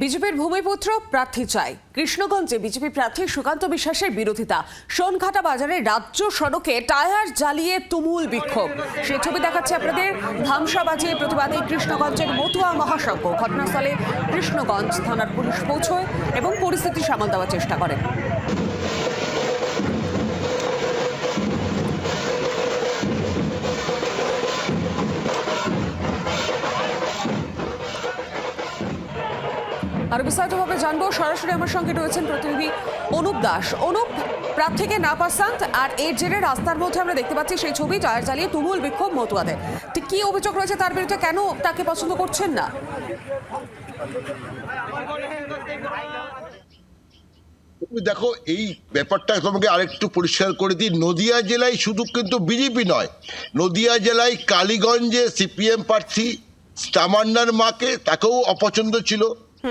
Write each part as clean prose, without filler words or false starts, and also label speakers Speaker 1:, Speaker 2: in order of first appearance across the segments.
Speaker 1: বিজেপির ভূমিপুত্র প্রার্থী চাই। কৃষ্ণগঞ্জে বিজেপি প্রার্থী সুকান্ত বিশ্বাসের বিরোধিতা। সোনঘাটা বাজারে রাজ্য সড়কে টায়ার জ্বালিয়ে তুমুল বিক্ষোভ। সেই ছবি দেখাচ্ছে আপনাদের। ধামসা বাজিয়ে প্রতিবাদে কৃষ্ণগঞ্জের মতুয়া মহাসংঘ ঘটনাস্থলে কৃষ্ণগঞ্জ থানার পুলিশ পৌঁছয় এবং পরিস্থিতি সামাল দেওয়ার চেষ্টা করে। আর বিস্তারিতভাবে জানবো, সরাসরি আমার সঙ্গে রয়েছেন প্রতিনিধি অনুপ দাস। অনুপ, প্রার্থীকে না পাসান্ত আর এর জেরে রাস্তার মধ্যে আমরা দেখতে পাচ্ছি সেই ছবি, টায়ার জ্বালিয়ে তুমুল বিক্ষোভ মতুয়াদের। ঠিক কি অভিযোগ রয়েছে তার বিরুদ্ধে, কেন তাকে পছন্দ করছেন না?
Speaker 2: দেখো, এই ব্যাপারটা তোমাকে আরেকটু পরিষ্কার করে দিই। নদিয়া জেলায় শুধু কিন্তু বিজেপি নয়, নদিয়া জেলায় কালীগঞ্জে সিপিএম প্রার্থী তামান্নার মাকে, তাকেও অপছন্দ ছিল।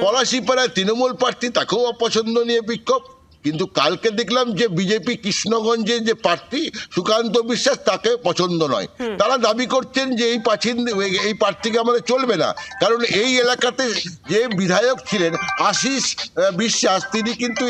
Speaker 2: পলাশীপাড়ায় তৃণমূল প্রার্থী, তাকেও অপছন্দ নিয়ে বিক্ষোভ। কিন্তু কালকে দেখলাম যে বিজেপি কৃষ্ণগঞ্জের যে প্রার্থী সুকান্ত বিশ্বাস, তাকে পছন্দ নয়। তারা দাবি করছেন যে এই প্রার্থীকে আমাদের চলবে না, কারণ এই এলাকাতে যে বিধায়ক ছিলেন আশিস বিশ্বাস, তিনি কিন্তু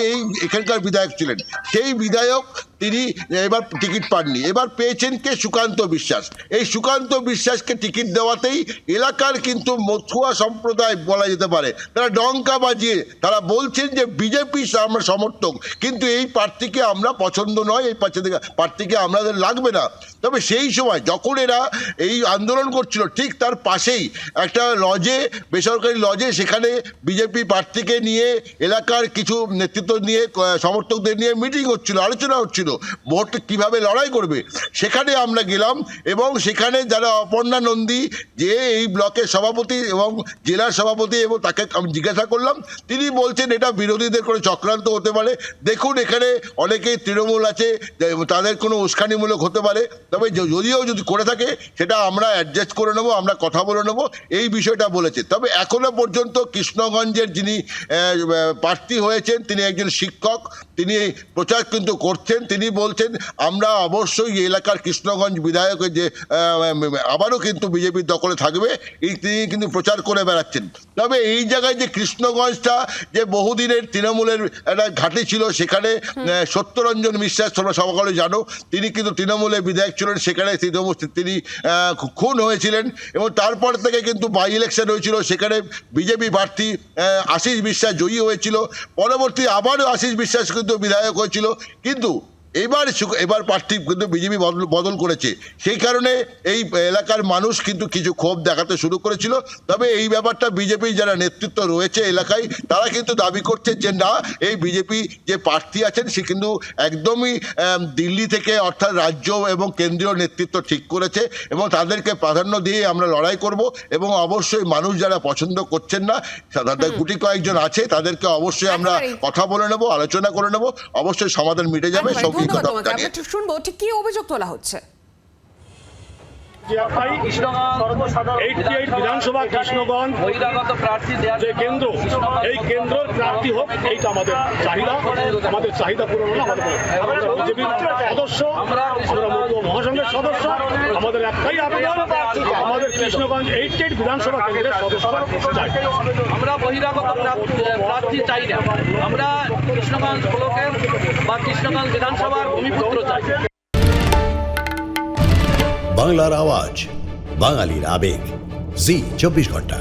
Speaker 2: এখানকার বিধায়ক ছিলেন। সেই বিধায়ক তিনি এবার টিকিট পাননি, এবার পেয়েছেন কে? সুকান্ত বিশ্বাস। এই সুকান্ত বিশ্বাসকে টিকিট দেওয়াতেই এলাকার কিন্তু মতুয়া সম্প্রদায় বলা যেতে পারে, তারা ডঙ্কা বাজিয়ে তারা বলছেন যে বিজেপি আমরা সমর্থক, কিন্তু এই প্রার্থীকে আমরা পছন্দ নয়, এই প্রার্থীকে আমাদের লাগবে না। তবে সেই সময় যখন এরা এই আন্দোলন করছিল, ঠিক তার পাশেই একটা লজে, বেসরকারি লজে, সেখানে বিজেপি প্রার্থীকে নিয়ে এলাকার কিছু নেতৃত্ব নিয়ে, সমর্থকদের নিয়ে মিটিং হচ্ছিল, আলোচনা হচ্ছিল ভোট কিভাবে লড়াই করবে। সেখানে আমরা গেলাম এবং সেখানে যারা অপর্ণা নন্দী, যে এই ব্লকের সভাপতি এবং জেলার সভাপতি, এবং তাকে আমি জিজ্ঞাসা করলাম, তিনি বলছেন এটা বিরোধীদের কোনো চক্রান্ত হতে পারে। দেখুন, এখানে অনেকেই তৃণমূল আছে, তাদের কোনো উস্কানিমূলক হতে পারে, তবে যদিও যদি করে থাকে সেটা আমরা অ্যাডজাস্ট করে নেবো, আমরা কথা বলে নেবো, এই বিষয়টা বলেছে। তবে এখনো পর্যন্ত কৃষ্ণগঞ্জের যিনি প্রার্থী হয়েছেন, তিনি একজন শিক্ষক, তিনি প্রচার কিন্তু করছেন। তিনি বলছেন আমরা অবশ্যই এই এলাকার কৃষ্ণগঞ্জ বিধায়কের যে আবারও কিন্তু বিজেপির দখলে থাকবে, তিনি কিন্তু প্রচার করে বেড়াচ্ছেন। তবে এই জায়গায় যে কৃষ্ণগঞ্জটা যে বহুদিনের তৃণমূলের একটা ঘাঁটি ছিল, সেখানে সত্যরঞ্জন বিশ্বাস, তোমরা সকলে জানো, তিনি কিন্তু তৃণমূলের বিধায়ক ছিলেন, সেখানে তিনি খুন হয়েছিলেন এবং তারপর থেকে কিন্তু বাই ইলেকশন হয়েছিল, সেখানে বিজেপি প্রার্থী আশিস বিশ্বাস জয়ী হয়েছিল। পরবর্তী আবারও আশিস বিশ্বাস কিন্তু বিধায়ক হয়েছিল, কিন্তু এবার প্রার্থী কিন্তু বিজেপি বদল করেছে। সেই কারণে এই এলাকার মানুষ কিন্তু কিছু ক্ষোভ দেখাতে শুরু করেছিল। তবে এই ব্যাপারটা বিজেপির যারা নেতৃত্ব রয়েছে এলাকায়, তারা কিন্তু দাবি করছে যে না, এই বিজেপি যে প্রার্থী আছেন সে কিন্তু একদমই দিল্লি থেকে, অর্থাৎ রাজ্য এবং কেন্দ্রীয় নেতৃত্ব ঠিক করেছে এবং তাদেরকে প্রাধান্য দিয়ে আমরা লড়াই করব। এবং অবশ্যই মানুষ যারা পছন্দ করছেন না, তাদের গুটি কয়েকজন আছে, তাদেরকে অবশ্যই আমরা কথা বলে নেব, আলোচনা করে নেব, অবশ্যই সমাধান মিটে যাবে।
Speaker 1: শুনবো ঠিক কি অভিযোগ তোলা হচ্ছে।
Speaker 3: বিধানসভা কৃষ্ণগঞ্জ বহিরাগত প্রার্থী যে কেন্দ্র, এই কেন্দ্রের প্রার্থী হোক, এইটা আমাদের চাহিদা পূরণ হলো। আমাদের বিজেপির সদস্য, আমরা মহাসংঘের সদস্য, আমাদের একটাই আবেদন, আমাদের কৃষ্ণগঞ্জ 88 বিধানসভা কেন্দ্রের সদস্য চাই।
Speaker 4: আমরা বহিরাগত প্রার্থী চাই না, আমরা কৃষ্ণগঞ্জ ব্লকের বা কৃষ্ণগঞ্জ বিধানসভার ভূমিপুত্র চাই।
Speaker 5: বাংলার আওয়াজ, বাঙালির আবেগ, জি 24 ঘন্টা।